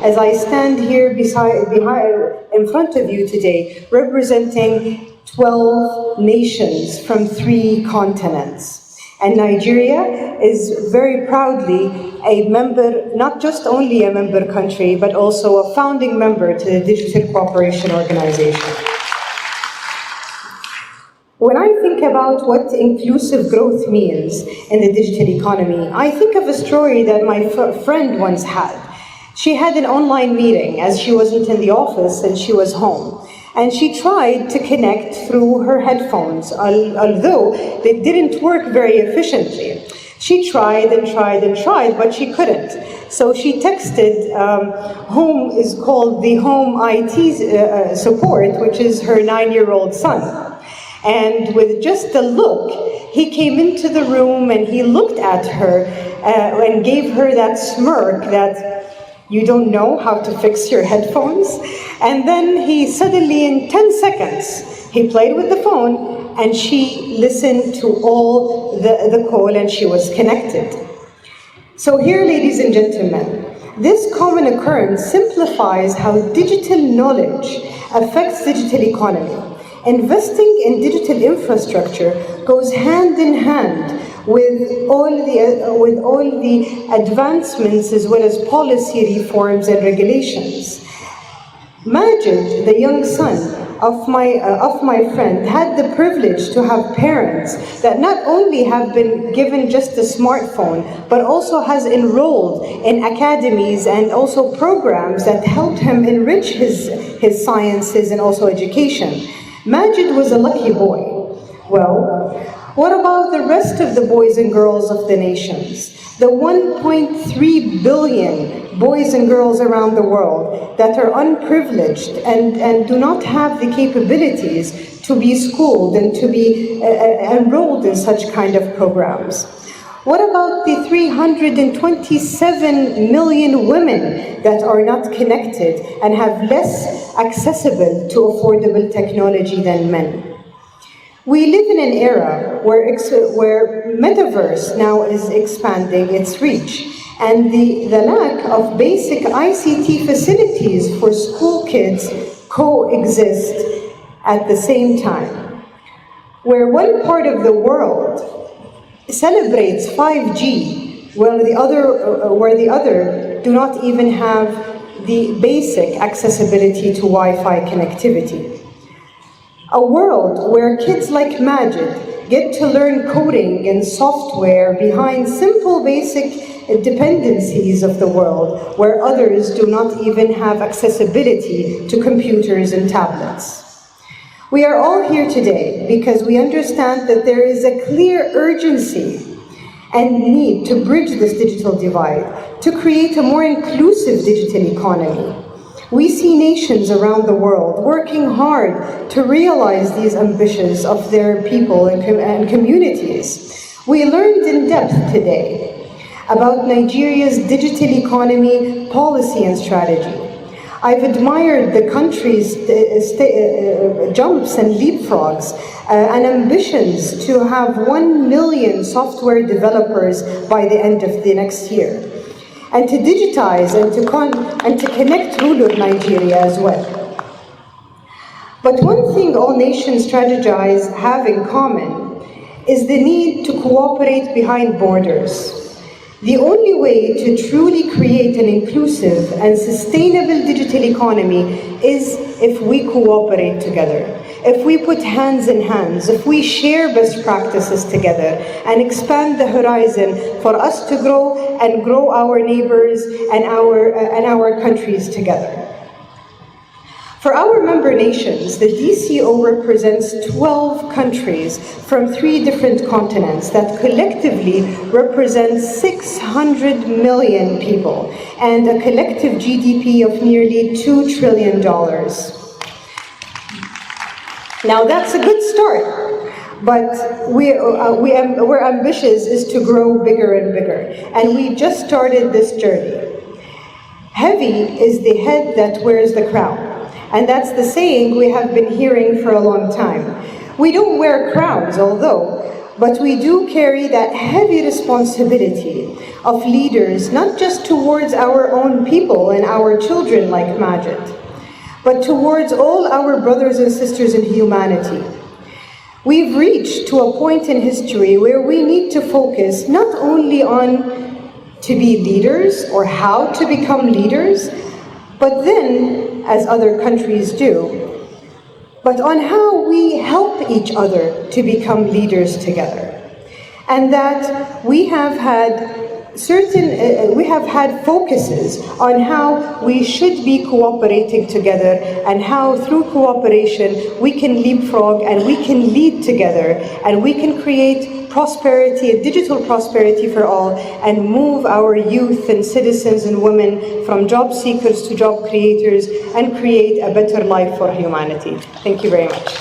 as I stand here in front of you today, representing 12 nations from 3 continents. And Nigeria is very proudly a member, not just only a member country, but also a founding member to the Digital Cooperation Organization. When I think about what inclusive growth means in the digital economy, I think of a story that my friend once had. She had an online meeting as she wasn't in the office and she was home. And she tried to connect through her headphones, although they didn't work very efficiently. She tried and tried and tried, but she couldn't. So she texted whom is called the home IT support, which is her 9-year-old son. And with just a look, he came into the room and he looked at her and gave her that smirk that you don't know how to fix your headphones. And then he suddenly, in 10 seconds, he played with the phone and she listened to all the call and she was connected. So here, ladies and gentlemen, this common occurrence simplifies how digital knowledge affects digital economy. Investing in digital infrastructure goes hand in hand with all the advancements as well as policy reforms and regulations. Majid, the young son of my friend, had the privilege to have parents that not only have been given just a smartphone, but also has enrolled in academies and also programs that helped him enrich his sciences and also education. Majid was a lucky boy. Well, what about the rest of the boys and girls of the nations? The 1.3 billion boys and girls around the world that are unprivileged and do not have the capabilities to be schooled and to be enrolled in such kind of programs? What about the 327 million women that are not connected and have less accessible to affordable technology than men? We live in an era where metaverse now is expanding its reach, and the lack of basic ICT facilities for school kids coexist at the same time. Where one part of the world celebrates 5G, where the other do not even have the basic accessibility to Wi-Fi connectivity. A world where kids like Majid get to learn coding and software behind simple basic dependencies of the world, where others do not even have accessibility to computers and tablets. We are all here today because we understand that there is a clear urgency and need to bridge this digital divide, to create a more inclusive digital economy. We see nations around the world working hard to realize these ambitions of their people and communities. We learned in depth today about Nigeria's digital economy policy and strategy. I've admired the country's jumps and leapfrogs and ambitions to have 1 million software developers by the end of the next year, and to digitize and to connect rural Nigeria as well. But one thing all nations strategize have in common is the need to cooperate behind borders. The only way to truly create an inclusive and sustainable digital economy is if we cooperate together, if we put hands in hands, if we share best practices together and expand the horizon for us to grow and grow our neighbors and our countries together. For our member nations, the DCO represents 12 countries from 3 different continents that collectively represent 600 million people and a collective GDP of nearly $2 trillion. Now that's a good start, but we're ambitious is to grow bigger and bigger, and we just started this journey. Heavy is the head that wears the crown. And that's the saying we have been hearing for a long time. We don't wear crowns, although But we do carry that heavy responsibility of leaders, not just towards our own people and our children like Majid, but towards all our brothers and sisters in humanity. We've reached to a point in history where we need to focus not only on to be leaders or how to become leaders, but then, as other countries do, but on how we help each other to become leaders together. And that we have had focuses on how we should be cooperating together and how through cooperation we can leapfrog and we can lead together and we can create prosperity, a digital prosperity for all, and move our youth and citizens and women from job seekers to job creators and create a better life for humanity. Thank you very much.